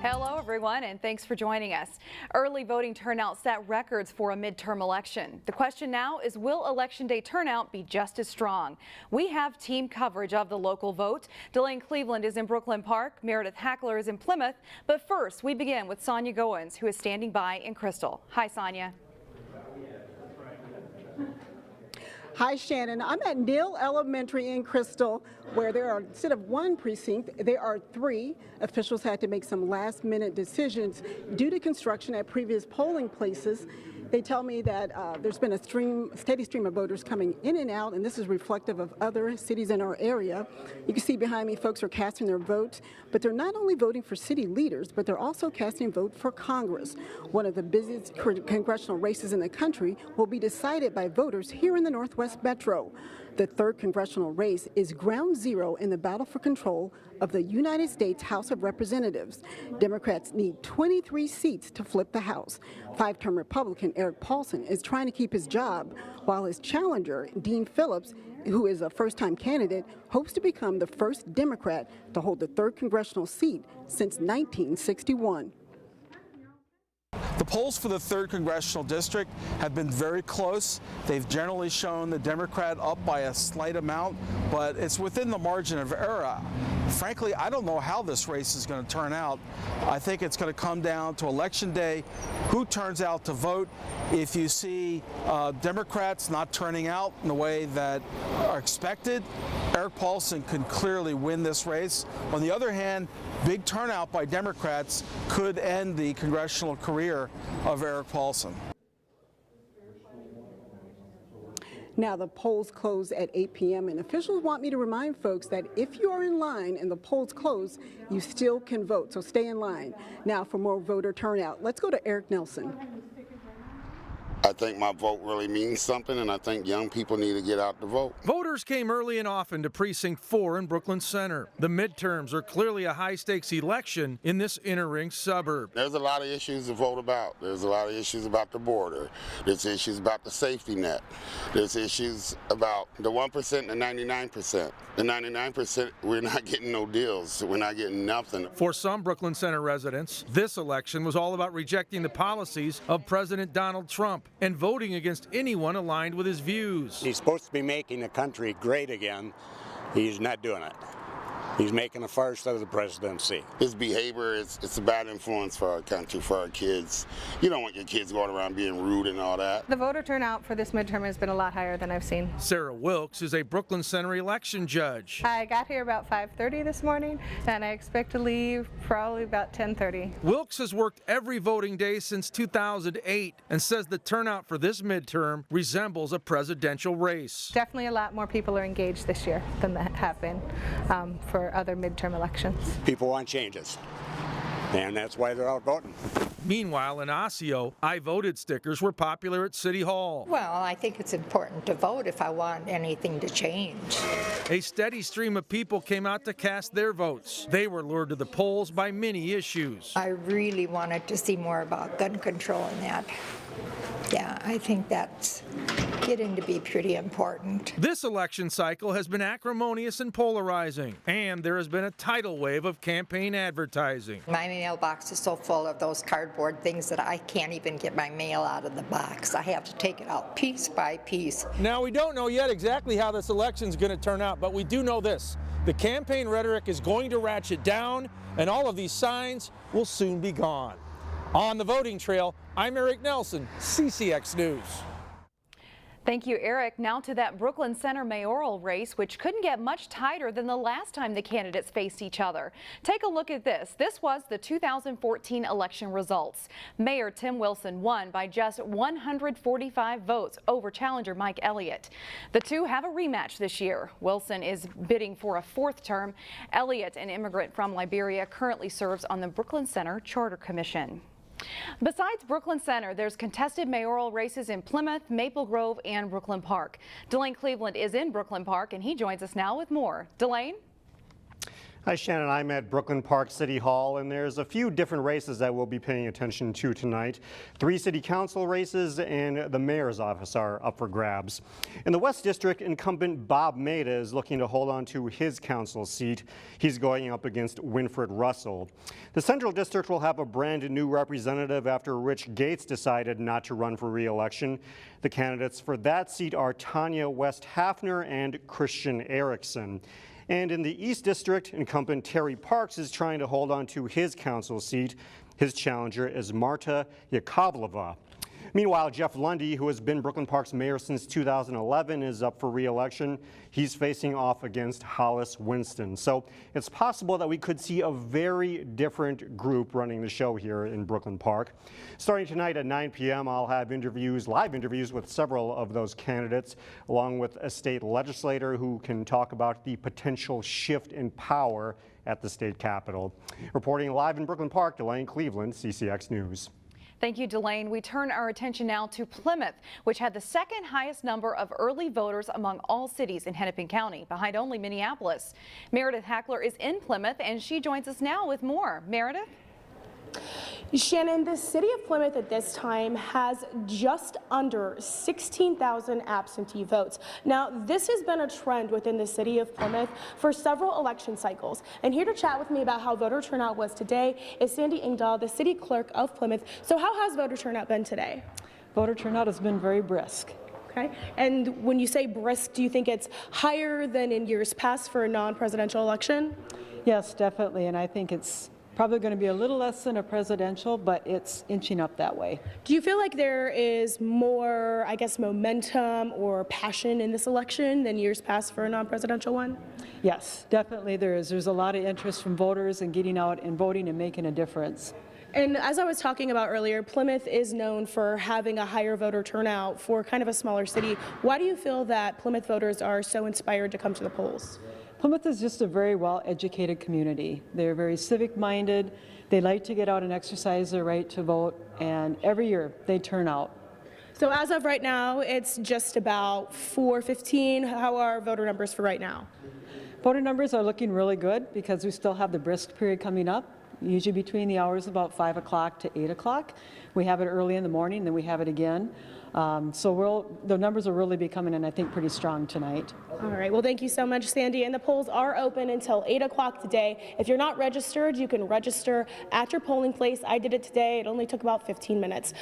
Hello everyone, and thanks for joining us. Early voting turnout set records for a midterm election. The question now is, will Election Day turnout be just as strong? We have team coverage of the local vote. Delane Cleveland is in Brooklyn Park, Meredith Hackler is in Plymouth, but first we begin with Sonia Goins, who is standing by in Crystal. Hi, Sonia. Hi, Shannon. I'm at Neal Elementary in Crystal, where there are, instead of one precinct, there are three. Officials had to make some last-minute decisions due to construction at previous polling places. They tell me that there's been a steady stream of voters coming in and out, and this is reflective of other cities in our area. You can see behind me, folks are casting their vote, but they're not only voting for city leaders, but they're also casting a vote for Congress. One of the busiest congressional races in the country will be decided by voters here in the Northwest Metro. The third congressional race is ground zero in the battle for control of the United States House of Representatives. Democrats need 23 seats to flip the House. Five-term Republican Eric Paulson is trying to keep his job, while his challenger, Dean Phillips, who is a first-time candidate, hopes to become the first Democrat to hold the third congressional seat since 1961. The polls for the 3rd Congressional District have been very close. They've generally shown the Democrat up by a slight amount, but it's within the margin of error. Frankly, I don't know how this race is going to turn out. I think it's going to come down to Election Day, who turns out to vote. If you see Democrats not turning out in the way that are expected, Eric Paulson can clearly win this race. On the other hand, big turnout by Democrats could end the congressional career of Eric Paulson. Now, the polls close at 8 p.m. and officials want me to remind folks that if you are in line and the polls close, you still can vote, so stay in line. Now, for more voter turnout, let's go to Eric Nelson. I think my vote really means something, and I think young people need to get out to vote. Voters came early and often to Precinct 4 in Brooklyn Center. The midterms are clearly a high-stakes election in this inner-ring suburb. There's a lot of issues to vote about. There's a lot of issues about the border. There's issues about the safety net. There's issues about the 1% and the 99%. The 99%, we're not getting no deals. We're not getting nothing. For some Brooklyn Center residents, this election was all about rejecting the policies of President Donald Trump and voting against anyone aligned with his views. He's supposed to be making the country great again. He's not doing it. He's making a farce of the presidency. His behavior it's a bad influence for our country, for our kids. You don't want your kids going around being rude and all that. The voter turnout for this midterm has been a lot higher than I've seen. Sarah Wilkes is a Brooklyn Center election judge. I got here about 5:30 this morning, and I expect to leave probably about 10:30. Wilkes has worked every voting day since 2008 and says the turnout for this midterm resembles a presidential race. Definitely a lot more people are engaged this year than that have been for other midterm elections. People want changes, and that's why they're out voting. Meanwhile, in Osseo, I voted stickers were popular at City Hall. Well, I think it's important to vote if I want anything to change. A steady stream of people came out to cast their votes. They were lured to the polls by many issues. I really wanted to see more about gun control and that. Yeah, I think that's getting to be pretty important. This election cycle has been acrimonious and polarizing, and there has been a tidal wave of campaign advertising. My mailbox is so full of those cardboard things that I can't even get my mail out of the box. I have to take it out piece by piece. Now, we don't know yet exactly how this election is going to turn out, but we do know this. The campaign rhetoric is going to ratchet down, and all of these signs will soon be gone. On the voting trail, I'm Eric Nelson, CCX News. Thank you, Eric. Now to that Brooklyn Center mayoral race, which couldn't get much tighter than the last time the candidates faced each other. Take a look at this. This was the 2014 election results. Mayor Tim Wilson won by just 145 votes over challenger Mike Elliott. The two have a rematch this year. Wilson is bidding for a 4th term. Elliott, an immigrant from Liberia, currently serves on the Brooklyn Center Charter Commission. Besides Brooklyn Center, there's contested mayoral races in Plymouth, Maple Grove, and Brooklyn Park. Delane Cleveland is in Brooklyn Park, and he joins us now with more. Delane? Hi, Shannon. I'm at Brooklyn Park City Hall, and there's a few different races that we'll be paying attention to tonight. 3 city council races and the mayor's office are up for grabs. In the West District, incumbent Bob Maida is looking to hold on to his council seat. He's going up against Winfred Russell. The Central District will have a brand new representative after Rich Gates decided not to run for re-election. The candidates for that seat are Tanya West Hafner and Christian Erickson. And in the East District, incumbent Terry Parks is trying to hold on to his council seat. His challenger is Marta Yakovleva. Meanwhile, Jeff Lundy, who has been Brooklyn Park's mayor since 2011, is up for re-election. He's facing off against Hollis Winston. So it's possible that we could see a very different group running the show here in Brooklyn Park. Starting tonight at 9 p.m., I'll have live interviews with several of those candidates, along with a state legislator who can talk about the potential shift in power at the state capitol. Reporting live in Brooklyn Park, Delane Cleveland, CCX News. Thank you, Delane. We turn our attention now to Plymouth, which had the second highest number of early voters among all cities in Hennepin County, behind only Minneapolis. Meredith Hackler is in Plymouth, and she joins us now with more. Meredith? Shannon, the city of Plymouth at this time has just under 16,000 absentee votes. Now, this has been a trend within the city of Plymouth for several election cycles. And here to chat with me about how voter turnout was today is Sandy Engdahl, the city clerk of Plymouth. So how has voter turnout been today? Voter turnout has been very brisk. Okay. And when you say brisk, do you think it's higher than in years past for a non-presidential election? Yes, definitely. And I think it's probably going to be a little less than a presidential, but it's inching up that way. Do you feel like there is more, I guess, momentum or passion in this election than years past for a non-presidential one? Yes, definitely there is. There's a lot of interest from voters in getting out and voting and making a difference. And as I was talking about earlier, Plymouth is known for having a higher voter turnout for kind of a smaller city. Why do you feel that Plymouth voters are so inspired to come to the polls? Plymouth is just a very well-educated community. They're very civic-minded. They like to get out and exercise their right to vote, and every year they turn out. So as of right now, it's just about 4:15. How are voter numbers for right now? Voter numbers are looking really good because we still have the brisk period coming up, usually between the hours about 5 o'clock to 8 o'clock. We have it early in the morning, then we have it again. So the numbers will really be coming in, I think, pretty strong tonight. All right. Well, thank you so much, Sandy. And the polls are open until 8 o'clock today. If you're not registered, you can register at your polling place. I did it today. It only took about 15 minutes.